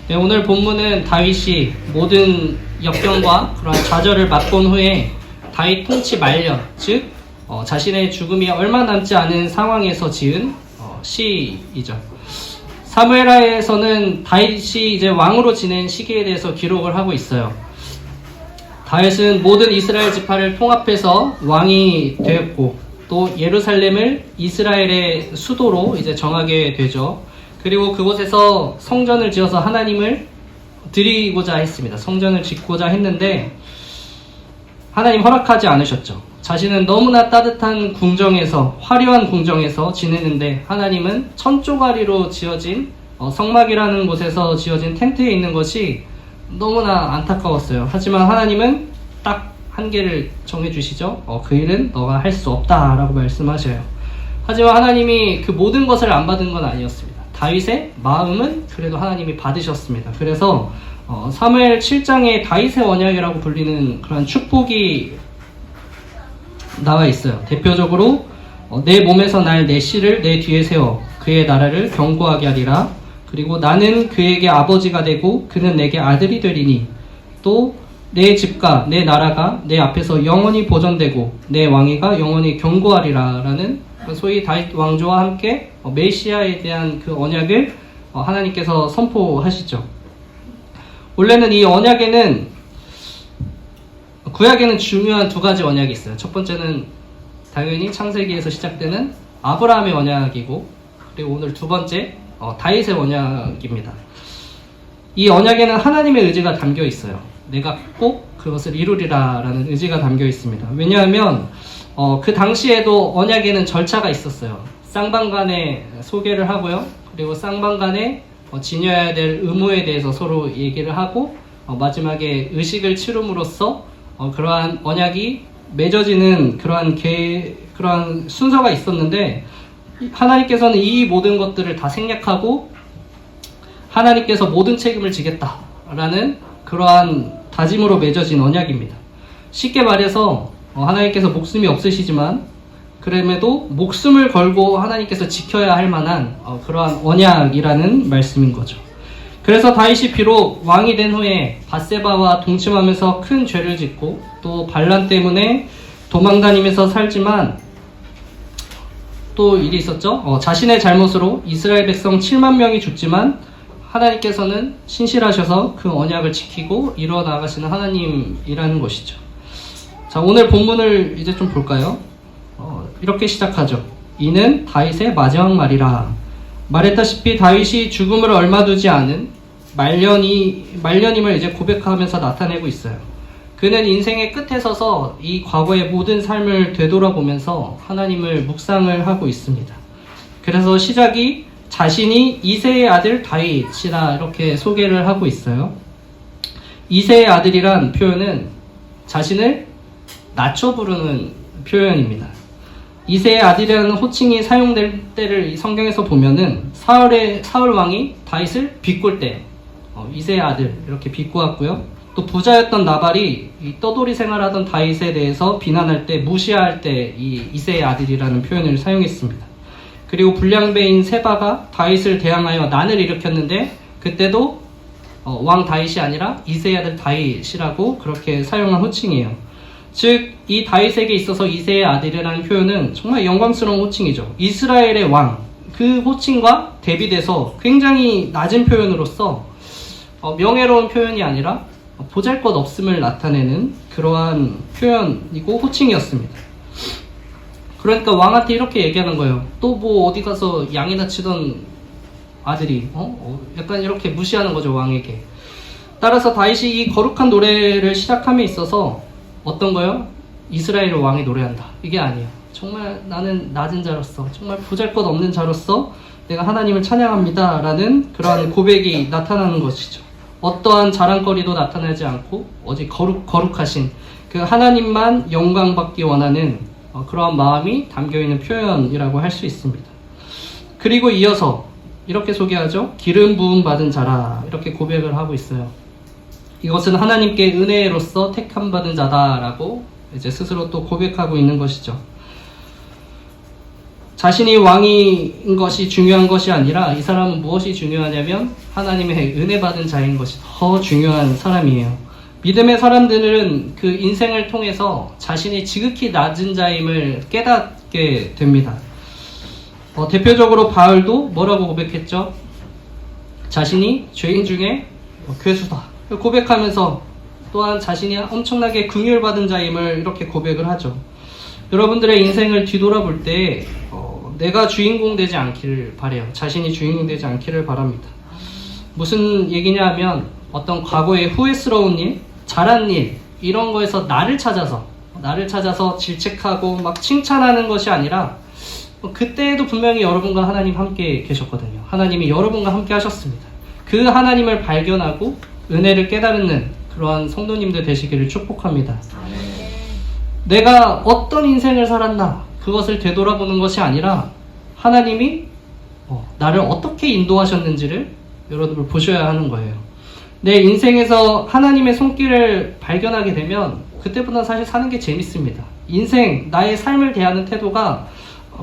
네, 오늘 본문은 다윗이 모든 역경과 그런 좌절을 맛본 후에 다윗 통치 말년, 즉 자신의 죽음이 얼마 남지 않은 상황에서 지은 시이죠. 사무엘하에서는 다윗이 이제 왕으로 지낸 시기에 대해서 기록을 하고 있어요. 다윗은 모든 이스라엘 지파를 통합해서 왕이 되었고, 또 예루살렘을 이스라엘의 수도로 이제 정하게 되죠. 그리고 그곳에서 성전을 지어서 하나님을 드리고자 했습니다. 성전을 짓고자 했는데 하나님 허락하지 않으셨죠. 자신은 너무나 따뜻한 궁정에서, 화려한 궁정에서 지내는데 하나님은 천조가리로 지어진 성막이라는 곳에서 지어진 텐트에 있는 것이 너무나 안타까웠어요. 하지만 하나님은 딱 한계를 정해주시죠. 그 일은 너가 할 수 없다라고 말씀하셔요. 하지만 하나님이 그 모든 것을 안 받은 건 아니었습니다. 다윗의 마음은 그래도 하나님이 받으셨습니다. 그래서 사무엘 7장에 다윗의 언약이라고 불리는 그런 축복이 나와 있어요. 대표적으로 내 몸에서 날 내 씨를 내 뒤에 세워 그의 나라를 견고하게 하리라. 그리고 나는 그에게 아버지가 되고 그는 내게 아들이 되리니 또 내 집과 내 나라가 내 앞에서 영원히 보존되고 내 왕위가 영원히 견고하리라 라는 소위 다윗 왕조와 함께 메시아에 대한 그 언약을 하나님께서 선포하시죠. 원래는 이 언약에는, 구약에는 중요한 두 가지 언약이 있어요. 첫 번째는 당연히 창세기에서 시작되는 아브라함의 언약이고, 그리고 오늘 두 번째 다윗의 언약입니다. 이 언약에는 하나님의 의지가 담겨 있어요. 내가 꼭 그것을 이루리라 라는 의지가 담겨 있습니다. 왜냐하면 그 당시에도 언약에는 절차가 있었어요. 쌍방간에 소개를 하고요. 그리고 쌍방간에 지녀야 될 의무에 대해서 서로 얘기를 하고 마지막에 의식을 치름으로써 그러한 언약이 맺어지는 그러한 순서가 있었는데, 하나님께서는 이 모든 것들을 다 생략하고 하나님께서 모든 책임을 지겠다라는 그러한 다짐으로 맺어진 언약입니다. 쉽게 말해서 하나님께서 목숨이 없으시지만 그럼에도 목숨을 걸고 하나님께서 지켜야 할 만한 그러한 언약이라는 말씀인 거죠. 그래서 다윗이 비록 왕이 된 후에 밧세바와 동침하면서 큰 죄를 짓고 또 반란 때문에 도망다니면서 살지만 또 일이 있었죠. 자신의 잘못으로 이스라엘 백성 7만 명이 죽지만 하나님께서는 신실하셔서 그 언약을 지키고 이뤄나가시는 하나님이라는 것이죠. 자, 오늘 본문을 이제 좀 볼까요? 이렇게 시작하죠. 이는 다윗의 마지막 말이라. 말했다시피 다윗이 죽음을 얼마 두지 않은 말년임을 이제 고백하면서 나타내고 있어요. 그는 인생의 끝에 서서 이 과거의 모든 삶을 되돌아보면서 하나님을 묵상을 하고 있습니다. 그래서 시작이 자신이 이새의 아들 다윗이라 이렇게 소개를 하고 있어요. 이새의 아들이란 표현은 자신을 낮춰 부르는 표현입니다. 이새의 아들이라는 호칭이 사용될 때를 성경에서 보면은 사울 왕이 다윗을 비꼴 때 이새의 아들 이렇게 비꼬았고요. 또 부자였던 나발이 이 떠돌이 생활하던 다윗에 대해서 비난할 때, 무시할 때 이 이새의 아들이라는 표현을 사용했습니다. 그리고 불량배인 세바가 다윗을 대항하여 난을 일으켰는데 그때도 왕 다윗이 아니라 이새의 아들 다윗이라고 그렇게 사용한 호칭이에요. 즉 이 다윗에게 있어서 이새의 아들이라는 표현은 정말 영광스러운 호칭이죠. 이스라엘의 왕, 그 호칭과 대비돼서 굉장히 낮은 표현으로서 명예로운 표현이 아니라 보잘것없음을 나타내는 그러한 표현이고 호칭이었습니다. 그러니까 왕한테 이렇게 얘기하는 거예요. 또 뭐 어디 가서 양이나 치던 아들이 약간 이렇게 무시하는 거죠, 왕에게. 따라서 다윗이 이 거룩한 노래를 시작함에 있어서 어떤 거요? 이스라엘 왕이 노래한다, 이게 아니에요. 정말 나는 낮은 자로서, 정말 보잘것없는 자로서 내가 하나님을 찬양합니다 라는 그러한 고백이 나타나는 것이죠. 어떠한 자랑거리도 나타나지 않고 오직 거룩하신 그 하나님만 영광받기 원하는 그러한 마음이 담겨있는 표현이라고 할 수 있습니다. 그리고 이어서 이렇게 소개하죠. 기름 부음 받은 자라, 이렇게 고백을 하고 있어요. 이것은 하나님께 은혜로서 택함 받은 자다라고 이제 스스로 또 고백하고 있는 것이죠. 자신이 왕인 것이 중요한 것이 아니라 이 사람은 무엇이 중요하냐면 하나님의 은혜 받은 자인 것이 더 중요한 사람이에요. 믿음의 사람들은 그 인생을 통해서 자신이 지극히 낮은 자임을 깨닫게 됩니다. 대표적으로 바울도 뭐라고 고백했죠? 자신이 죄인 중에 괴수다 고백하면서 또한 자신이 엄청나게 긍휼받은 자임을 이렇게 고백을 하죠. 여러분들의 인생을 뒤돌아볼 때 내가 주인공 되지 않기를 바라요. 자신이 주인공 되지 않기를 바랍니다. 무슨 얘기냐 하면 어떤 과거의 후회스러운 일, 잘한 일 이런 거에서 나를 찾아서 질책하고 막 칭찬하는 것이 아니라 그때에도 분명히 여러분과 하나님 함께 계셨거든요. 하나님이 여러분과 함께 하셨습니다. 그 하나님을 발견하고 은혜를 깨달는 그러한 성도님들 되시기를 축복합니다. 내가 어떤 인생을 살았나 그것을 되돌아보는 것이 아니라 하나님이 나를 어떻게 인도하셨는지를 여러분들 보셔야 하는 거예요. 내 인생에서 하나님의 손길을 발견하게 되면 그때보다 사실 사는 게 재밌습니다. 인생, 나의 삶을 대하는 태도가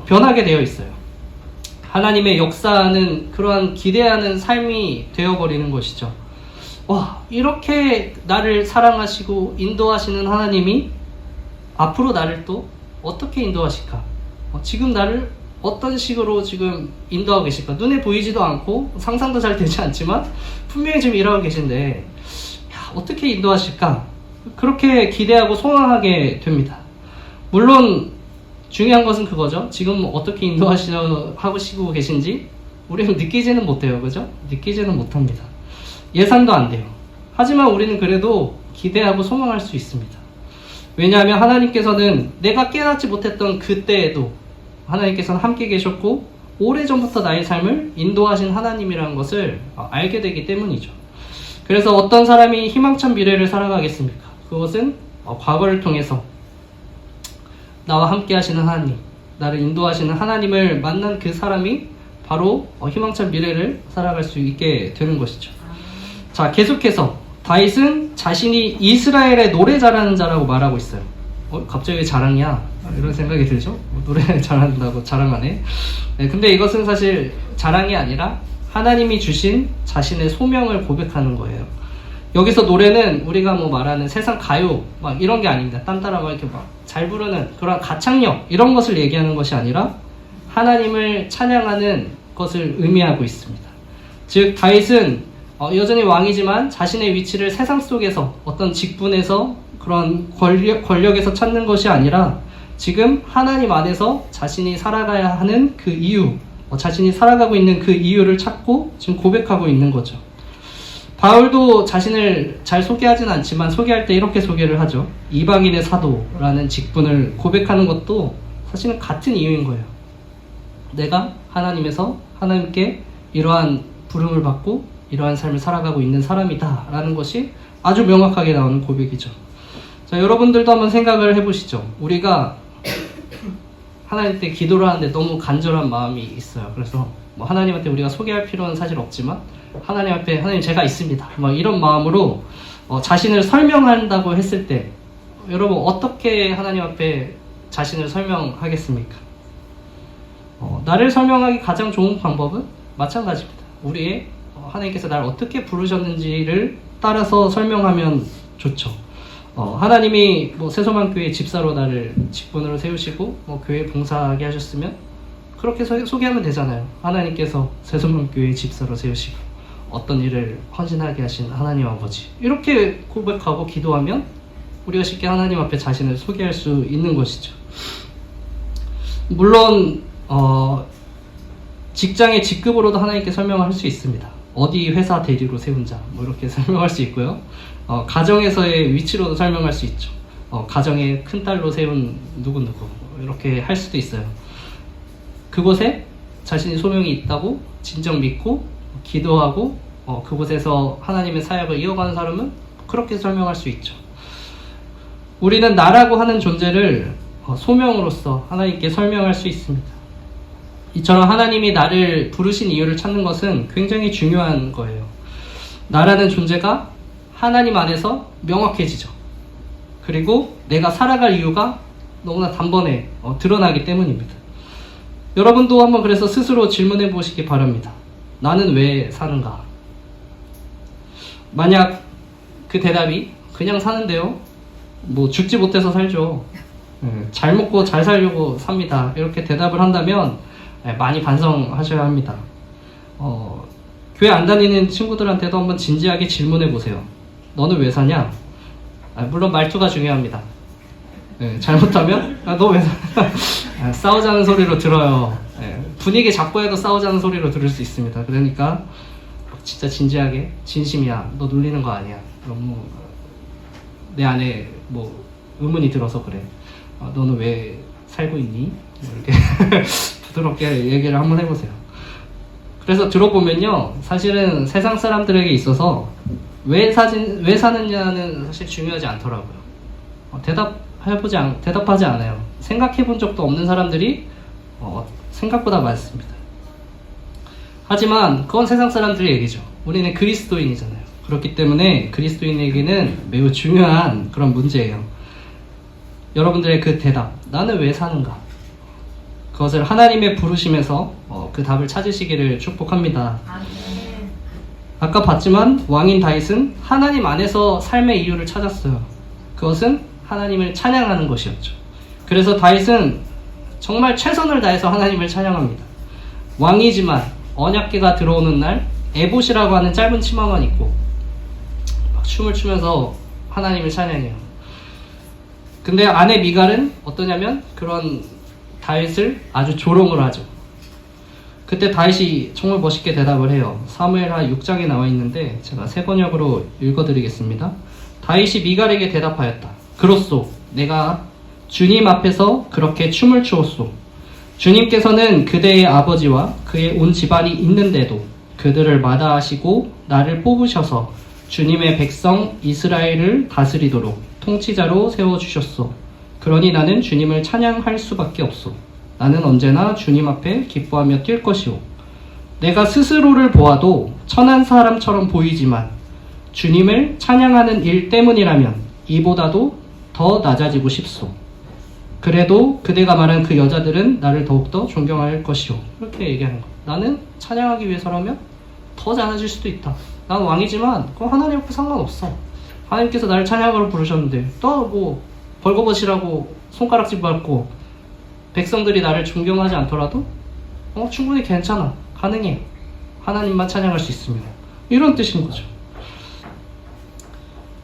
변하게 되어 있어요. 하나님의 역사하는 그러한 기대하는 삶이 되어버리는 것이죠. 와, 이렇게 나를 사랑하시고 인도하시는 하나님이 앞으로 나를 또 어떻게 인도하실까? 지금 나를 어떤 식으로 지금 인도하고 계실까? 눈에 보이지도 않고 상상도 잘 되지 않지만 분명히 지금 일하고 계신데 어떻게 인도하실까? 그렇게 기대하고 소망하게 됩니다. 물론 중요한 것은 그거죠. 지금 어떻게 인도하시고 계신지 우리는 느끼지는 못해요. 그죠? 느끼지는 못합니다. 예상도 안 돼요. 하지만 우리는 그래도 기대하고 소망할 수 있습니다. 왜냐하면 하나님께서는 내가 깨닫지 못했던 그때에도 하나님께서는 함께 계셨고 오래전부터 나의 삶을 인도하신 하나님이라는 것을 알게 되기 때문이죠. 그래서 어떤 사람이 희망찬 미래를 살아가겠습니까? 그것은 과거를 통해서 나와 함께 하시는 하나님, 나를 인도하시는 하나님을 만난 그 사람이 바로 희망찬 미래를 살아갈 수 있게 되는 것이죠. 자, 계속해서 다윗은 자신이 이스라엘의 노래 잘하는 자라고 말하고 있어요. 갑자기 왜 자랑이야? 이런 생각이 들죠? 노래 잘한다고 자랑하네. 네, 근데 이것은 사실 자랑이 아니라 하나님이 주신 자신의 소명을 고백하는 거예요. 여기서 노래는 우리가 뭐 말하는 세상 가요 막 이런 게 아닙니다. 딴따라 막 이렇게 막 잘 부르는 그런 가창력 이런 것을 얘기하는 것이 아니라 하나님을 찬양하는 것을 의미하고 있습니다. 즉 다윗은 여전히 왕이지만 자신의 위치를 세상 속에서 어떤 직분에서 그런 권력에서 찾는 것이 아니라 지금 하나님 안에서 자신이 살아가야 하는 그 이유, 자신이 살아가고 있는 그 이유를 찾고 지금 고백하고 있는 거죠. 바울도 자신을 잘 소개하진 않지만 소개할 때 이렇게 소개를 하죠. 이방인의 사도라는 직분을 고백하는 것도 사실은 같은 이유인 거예요. 내가 하나님에서 하나님께 이러한 부름을 받고 이러한 삶을 살아가고 있는 사람이다 라는 것이 아주 명확하게 나오는 고백이죠. 자, 여러분들도 한번 생각을 해보시죠. 우리가 하나님께 기도를 하는데 너무 간절한 마음이 있어요. 그래서 뭐 하나님한테 우리가 소개할 필요는 사실 없지만 하나님 앞에 하나님 제가 있습니다 뭐 이런 마음으로 자신을 설명한다고 했을 때 여러분 어떻게 하나님 앞에 자신을 설명하겠습니까? 나를 설명하기 가장 좋은 방법은 마찬가지입니다. 우리의 하나님께서 나를 어떻게 부르셨는지를 따라서 설명하면 좋죠. 하나님이 뭐 새소만교회 집사로 나를 직분으로 세우시고 뭐 교회 봉사하게 하셨으면 그렇게 소개하면 되잖아요. 하나님께서 새소만교회 집사로 세우시고 어떤 일을 헌신하게 하신 하나님 아버지 이렇게 고백하고 기도하면 우리가 쉽게 하나님 앞에 자신을 소개할 수 있는 것이죠. 물론 직장의 직급으로도 하나님께 설명할 수 있습니다. 어디 회사 대리로 세운 자 뭐 이렇게 설명할 수 있고요. 가정에서의 위치로도 설명할 수 있죠. 가정의 큰딸로 세운 누구누구 이렇게 할 수도 있어요. 그곳에 자신의 소명이 있다고 진정 믿고 기도하고 그곳에서 하나님의 사역을 이어가는 사람은 그렇게 설명할 수 있죠. 우리는 나라고 하는 존재를 소명으로서 하나님께 설명할 수 있습니다. 이처럼 하나님이 나를 부르신 이유를 찾는 것은 굉장히 중요한 거예요. 나라는 존재가 하나님 안에서 명확해지죠. 그리고 내가 살아갈 이유가 너무나 단번에 드러나기 때문입니다. 여러분도 한번 그래서 스스로 질문해 보시기 바랍니다. 나는 왜 사는가? 만약 그 대답이 그냥 사는데요, 뭐 죽지 못해서 살죠, 잘 먹고 잘 살려고 삽니다, 이렇게 대답을 한다면 많이 반성하셔야 합니다. 교회 안 다니는 친구들한테도 한번 진지하게 질문해 보세요. 너는 왜 사냐? 물론 말투가 중요합니다. 잘못하면 너 왜 사? 싸우자는 소리로 들어요. 분위기 잡고 해도 싸우자는 소리로 들을 수 있습니다. 그러니까 진짜 진지하게, 진심이야, 너 놀리는 거 아니야, 너무 내 안에 뭐 의문이 들어서 그래, 너는 왜 살고 있니? 이렇게 부드럽게 얘기를 한번 해보세요. 그래서 들어보면요, 사실은 세상 사람들에게 있어서 왜 사느냐는 사실 중요하지 않더라고요. 대답하지 않아요. 생각해본 적도 없는 사람들이 생각보다 많습니다. 하지만 그건 세상 사람들의 얘기죠. 우리는 그리스도인이잖아요. 그렇기 때문에 그리스도인에게는 매우 중요한 그런 문제예요. 여러분들의 그 대답, 나는 왜 사는가? 그것을 하나님의 부르심에서 그 답을 찾으시기를 축복합니다. 아까 봤지만 왕인 다윗은 하나님 안에서 삶의 이유를 찾았어요. 그것은 하나님을 찬양하는 것이었죠. 그래서 다윗은 정말 최선을 다해서 하나님을 찬양합니다. 왕이지만 언약궤가 들어오는 날 에봇이라고 하는 짧은 치마만 입고 막 춤을 추면서 하나님을 찬양해요. 근데 아내 미갈은 어떠냐면 그런 다윗을 아주 조롱을 하죠. 그때 다윗이 정말 멋있게 대답을 해요. 사무엘하 6장에 나와 있는데 제가 새 번역으로 읽어드리겠습니다. 다윗이 미갈에게 대답하였다. 그렇소, 내가 주님 앞에서 그렇게 춤을 추었소. 주님께서는 그대의 아버지와 그의 온 집안이 있는데도 그들을 마다하시고 나를 뽑으셔서 주님의 백성 이스라엘을 다스리도록 통치자로 세워주셨소. 그러니 나는 주님을 찬양할 수밖에 없소. 나는 언제나 주님 앞에 기뻐하며 뛸 것이오. 내가 스스로를 보아도 천한 사람처럼 보이지만 주님을 찬양하는 일 때문이라면 이보다도 더 낮아지고 싶소. 그래도 그대가 말한 그 여자들은 나를 더욱더 존경할 것이오. 이렇게 얘기하는 거. 나는 찬양하기 위해서라면 더 낮아질 수도 있다. 난 왕이지만 그건 하나님 앞에 상관없어. 하나님께서 나를 찬양하러 부르셨는데 또 뭐 벌거벗이라고 손가락질 밟고 백성들이 나를 존경하지 않더라도 충분히 괜찮아, 가능해, 하나님만 찬양할 수 있으면, 이런 뜻인 거죠.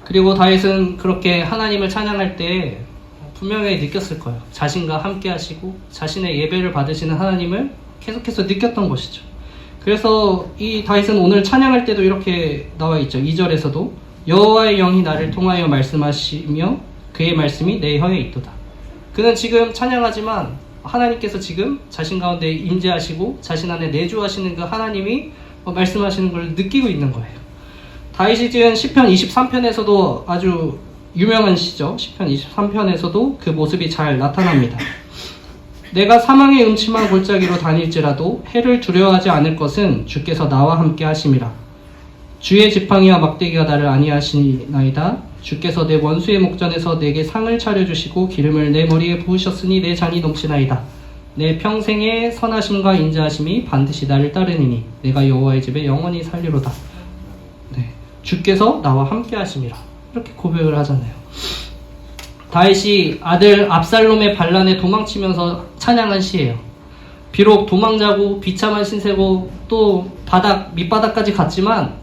그리고 다윗은 그렇게 하나님을 찬양할 때 분명히 느꼈을 거예요. 자신과 함께 하시고 자신의 예배를 받으시는 하나님을 계속해서 느꼈던 것이죠. 그래서 이 다윗은 오늘 찬양할 때도 이렇게 나와 있죠. 2절에서도 여호와의 영이 나를 통하여 말씀하시며 그의 말씀이 내 혀에 있도다. 그는 지금 찬양하지만 하나님께서 지금 자신 가운데 임재하시고 자신 안에 내주하시는 그 하나님이 말씀하시는 걸 느끼고 있는 거예요. 다윗이 지은 시편 23편에서도 아주 유명한 시죠. 시편 23편에서도 그 모습이 잘 나타납니다. 내가 사망의 음침한 골짜기로 다닐지라도 해를 두려워하지 않을 것은 주께서 나와 함께 하심이라. 주의 지팡이와 막대기가 나를 안위하시나이다. 주께서 내 원수의 목전에서 내게 상을 차려주시고 기름을 내 머리에 부으셨으니 내 잔이 넘치나이다. 내 평생의 선하심과 인자하심이 반드시 나를 따르니니 내가 여호와의 집에 영원히 살리로다. 주께서 나와 함께 하심이라. 이렇게 고백을 하잖아요. 다윗이 아들 압살롬의 반란에 도망치면서 찬양한 시예요. 비록 도망자고 비참한 신세고 또 밑바닥까지 갔지만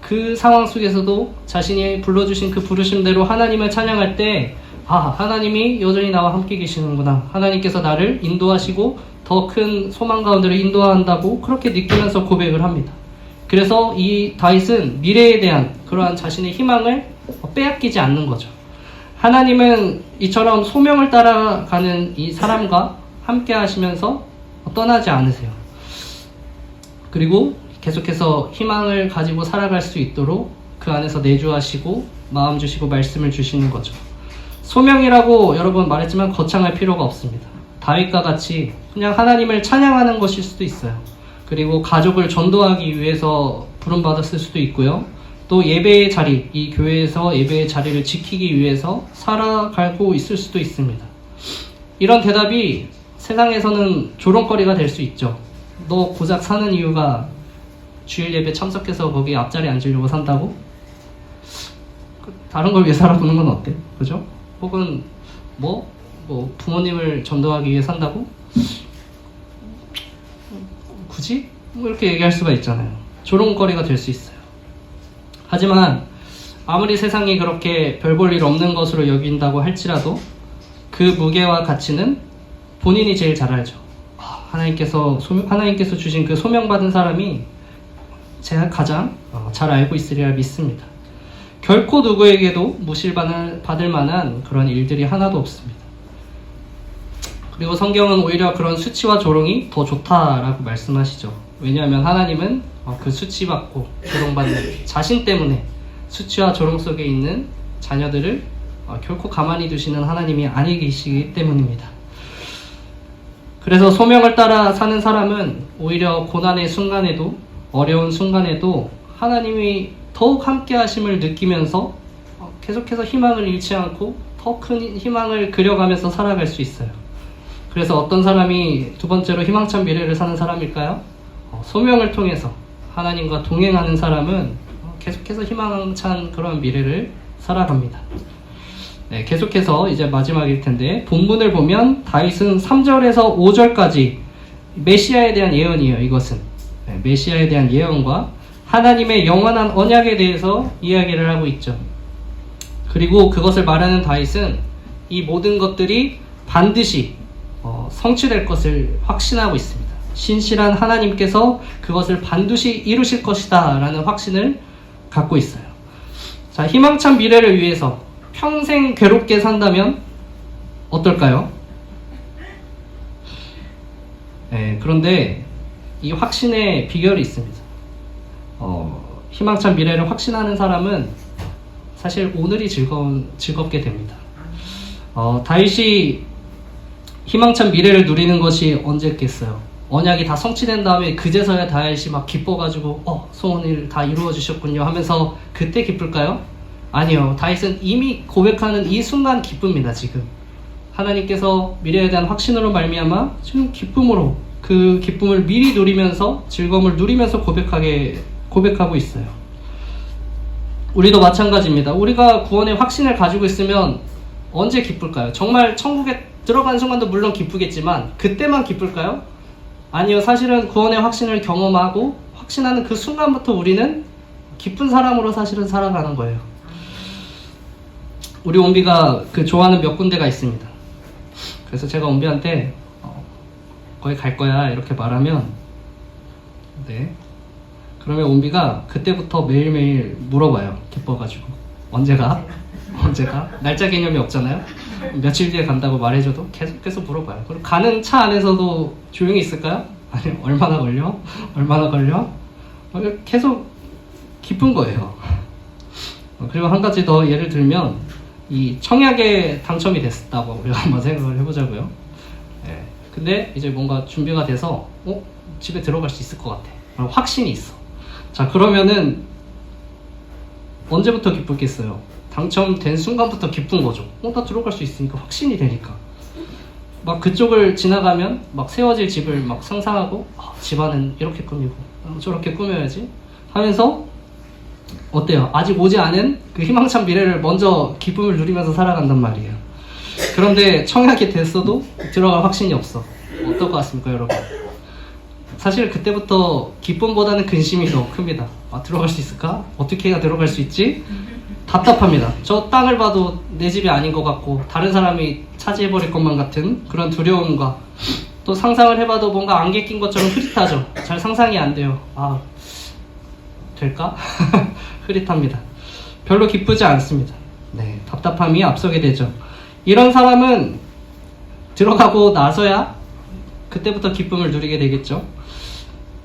그 상황 속에서도 자신이 불러주신 그 부르심대로 하나님을 찬양할 때 하나님이 여전히 나와 함께 계시는구나, 하나님께서 나를 인도하시고 더 큰 소망 가운데로 인도한다고 그렇게 느끼면서 고백을 합니다. 그래서 이 다윗은 미래에 대한 그러한 자신의 희망을 빼앗기지 않는 거죠. 하나님은 이처럼 소명을 따라가는 이 사람과 함께 하시면서 떠나지 않으세요. 그리고 계속해서 희망을 가지고 살아갈 수 있도록 그 안에서 내주하시고 마음 주시고 말씀을 주시는 거죠. 소명이라고 여러 번 말했지만 거창할 필요가 없습니다. 다윗과 같이 그냥 하나님을 찬양하는 것일 수도 있어요. 그리고 가족을 전도하기 위해서 부름받았을 수도 있고요. 또 예배의 자리, 이 교회에서 예배의 자리를 지키기 위해서 살아가고 있을 수도 있습니다. 이런 대답이 세상에서는 조롱거리가 될 수 있죠. 너 고작 사는 이유가 주일 예배 참석해서 거기 앞자리에 앉으려고 산다고? 다른 걸 위해 살아보는 건 어때? 그죠? 혹은 뭐 부모님을 전도하기 위해 산다고? 굳이? 뭐 이렇게 얘기할 수가 있잖아요. 조롱거리가 될 수 있어요. 하지만 아무리 세상이 그렇게 별 볼 일 없는 것으로 여긴다고 할지라도 그 무게와 가치는 본인이 제일 잘 알죠. 하나님께서 주신 그 소명받은 사람이 제가 가장 잘 알고 있으리라 믿습니다. 결코 누구에게도 무시받을 만한 그런 일들이 하나도 없습니다. 그리고 성경은 오히려 그런 수치와 조롱이 더 좋다라고 말씀하시죠. 왜냐하면 하나님은 그 수치받고 조롱받는 자신 때문에 수치와 조롱 속에 있는 자녀들을 결코 가만히 두시는 하나님이 아니시기 때문입니다. 그래서 소명을 따라 사는 사람은 오히려 고난의 순간에도 어려운 순간에도 하나님이 더욱 함께 하심을 느끼면서 계속해서 희망을 잃지 않고 더 큰 희망을 그려가면서 살아갈 수 있어요. 그래서 어떤 사람이 두 번째로 희망찬 미래를 사는 사람일까요? 소명을 통해서 하나님과 동행하는 사람은 계속해서 희망찬 그런 미래를 살아갑니다. 네, 계속해서 이제 마지막일 텐데 본문을 보면 다윗은 3절에서 5절까지 메시아에 대한 예언이에요. 이것은 메시아에 대한 예언과 하나님의 영원한 언약에 대해서 이야기를 하고 있죠. 그리고 그것을 말하는 다윗은 이 모든 것들이 반드시 성취될 것을 확신하고 있습니다. 신실한 하나님께서 그것을 반드시 이루실 것이다 라는 확신을 갖고 있어요. 자, 희망찬 미래를 위해서 평생 괴롭게 산다면 어떨까요? 네, 그런데 이 확신의 비결이 있습니다. 희망찬 미래를 확신하는 사람은 사실 오늘이 즐겁게 됩니다. 다윗이 희망찬 미래를 누리는 것이 언제겠어요? 언약이 다 성취된 다음에 그제서야 다윗이 막 기뻐가지고 소원을 다 이루어 주셨군요 하면서 그때 기쁠까요? 아니요. 다윗은 이미 고백하는 이 순간 기쁩니다. 지금 하나님께서 미래에 대한 확신으로 말미암아 지금 기쁨으로 그 기쁨을 미리 누리면서 즐거움을 누리면서 고백하고 있어요. 우리도 마찬가지입니다. 우리가 구원의 확신을 가지고 있으면 언제 기쁠까요? 정말 천국에 들어가는 순간도 물론 기쁘겠지만 그때만 기쁠까요? 아니요. 사실은 구원의 확신을 경험하고 확신하는 그 순간부터 우리는 기쁜 사람으로 사실은 살아가는 거예요. 우리 온비가 좋아하는 몇 군데가 있습니다. 그래서 제가 온비한테 거기 갈 거야 이렇게 말하면 네. 그러면 온비가 그때부터 매일매일 물어봐요. 기뻐가지고 언제가? 날짜 개념이 없잖아요. 며칠 뒤에 간다고 말해줘도 계속 물어봐요. 그리고 가는 차 안에서도 조용히 있을까요? 아니, 얼마나 걸려? 계속 기쁜 거예요. 그리고 한 가지 더 예를 들면 이 청약에 당첨이 됐다고 우리가 한번 생각을 해보자고요. 네. 근데 이제 뭔가 준비가 돼서 집에 들어갈 수 있을 것 같아. 확신이 있어. 자, 그러면은 언제부터 기쁘겠어요? 당첨된 순간부터 기쁜 거죠. 나 들어갈 수 있으니까 확신이 되니까. 막 그쪽을 지나가면 막 세워질 집을 막 상상하고 집안은 이렇게 꾸미고 저렇게 꾸며야지 하면서 어때요? 아직 오지 않은 그 희망찬 미래를 먼저 기쁨을 누리면서 살아간단 말이에요. 그런데 청약이 됐어도 들어갈 확신이 없어. 어떨 것 같습니까, 여러분? 사실 그때부터 기쁨보다는 근심이 더 큽니다. 들어갈 수 있을까? 어떻게 해야 들어갈 수 있지? 답답합니다. 저 땅을 봐도 내 집이 아닌 것 같고 다른 사람이 차지해버릴 것만 같은 그런 두려움과 또 상상을 해봐도 뭔가 안개 낀 것처럼 흐릿하죠. 잘 상상이 안 돼요. 될까? 흐릿합니다. 별로 기쁘지 않습니다. 네, 답답함이 앞서게 되죠. 이런 사람은 들어가고 나서야 그때부터 기쁨을 누리게 되겠죠.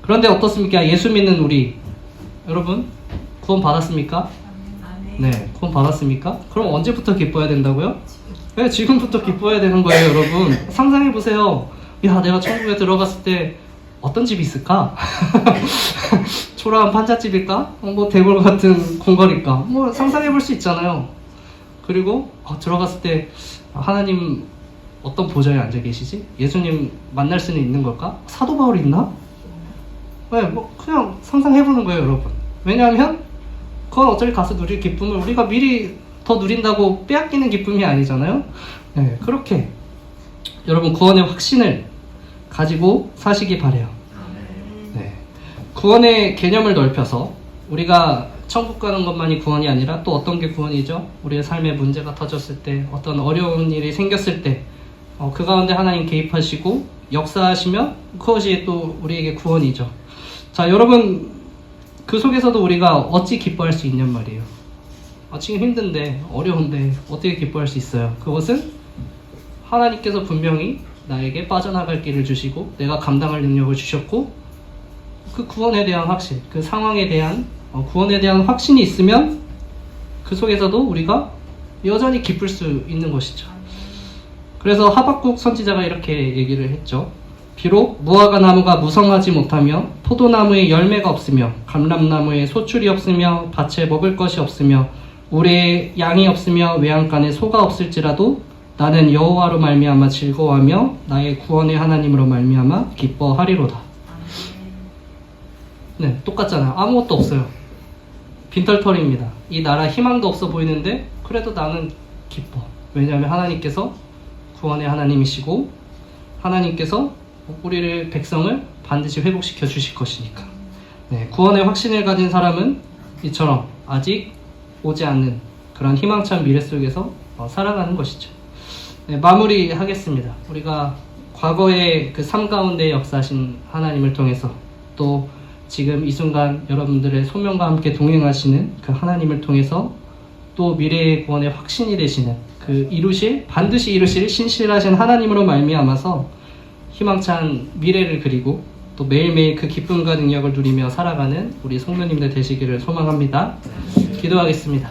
그런데 어떻습니까? 예수 믿는 우리 여러분 구원 받았습니까? 네, 구원 받았습니까? 그럼 언제부터 기뻐야 된다고요? 네, 지금부터 기뻐야 되는 거예요, 여러분. 상상해 보세요. 야, 내가 천국에 들어갔을 때 어떤 집이 있을까? 초라한 판잣집일까? 대골 같은 궁궐일까? 상상해 볼 수 있잖아요. 그리고 들어갔을 때 하나님 어떤 보좌에 앉아 계시지? 예수님 만날 수는 있는 걸까? 사도 바울이 있나? 네, 뭐 그냥 상상해보는 거예요, 여러분. 왜냐하면 그건 어차피 가서 누릴 기쁨을 우리가 미리 더 누린다고 빼앗기는 기쁨이 아니잖아요. 네, 그렇게 여러분 구원의 확신을 가지고 사시기 바래요. 네, 구원의 개념을 넓혀서 우리가 천국 가는 것만이 구원이 아니라 또 어떤 게 구원이죠? 우리의 삶에 문제가 터졌을 때, 어떤 어려운 일이 생겼을 때 그 가운데 하나님 개입하시고 역사하시면 그것이 또 우리에게 구원이죠. 자, 여러분 그 속에서도 우리가 어찌 기뻐할 수 있냔 말이에요. 지금 힘든데, 어려운데 어떻게 기뻐할 수 있어요? 그것은 하나님께서 분명히 나에게 빠져나갈 길을 주시고 내가 감당할 능력을 주셨고, 그 구원에 대한 확신, 그 상황에 대한 구원에 대한 확신이 있으면 그 속에서도 우리가 여전히 기쁠 수 있는 것이죠. 그래서 하박국 선지자가 이렇게 얘기를 했죠. 비록 무화과 나무가 무성하지 못하며 포도나무에 열매가 없으며 감람나무에 소출이 없으며 밭에 먹을 것이 없으며 우레에 양이 없으며 외양간에 소가 없을지라도 나는 여호와로 말미암아 즐거워하며 나의 구원의 하나님으로 말미암아 기뻐하리로다. 네, 똑같잖아요. 아무것도 없어요. 빈털터리입니다. 이 나라 희망도 없어 보이는데 그래도 나는 기뻐. 왜냐하면 하나님께서 구원의 하나님이시고 하나님께서 우리를 백성을 반드시 회복시켜 주실 것이니까. 네, 구원의 확신을 가진 사람은 이처럼 아직 오지 않는 그런 희망찬 미래 속에서 살아가는 것이죠. 네, 마무리하겠습니다. 우리가 과거의 그 삶 가운데 역사하신 하나님을 통해서 또 지금 이 순간 여러분들의 소명과 함께 동행하시는 그 하나님을 통해서 또 미래의 구원의 확신이 되시는 그 반드시 이루실 신실하신 하나님으로 말미암아서 희망찬 미래를 그리고 또 매일매일 그 기쁨과 능력을 누리며 살아가는 우리 성도님들 되시기를 소망합니다. 기도하겠습니다.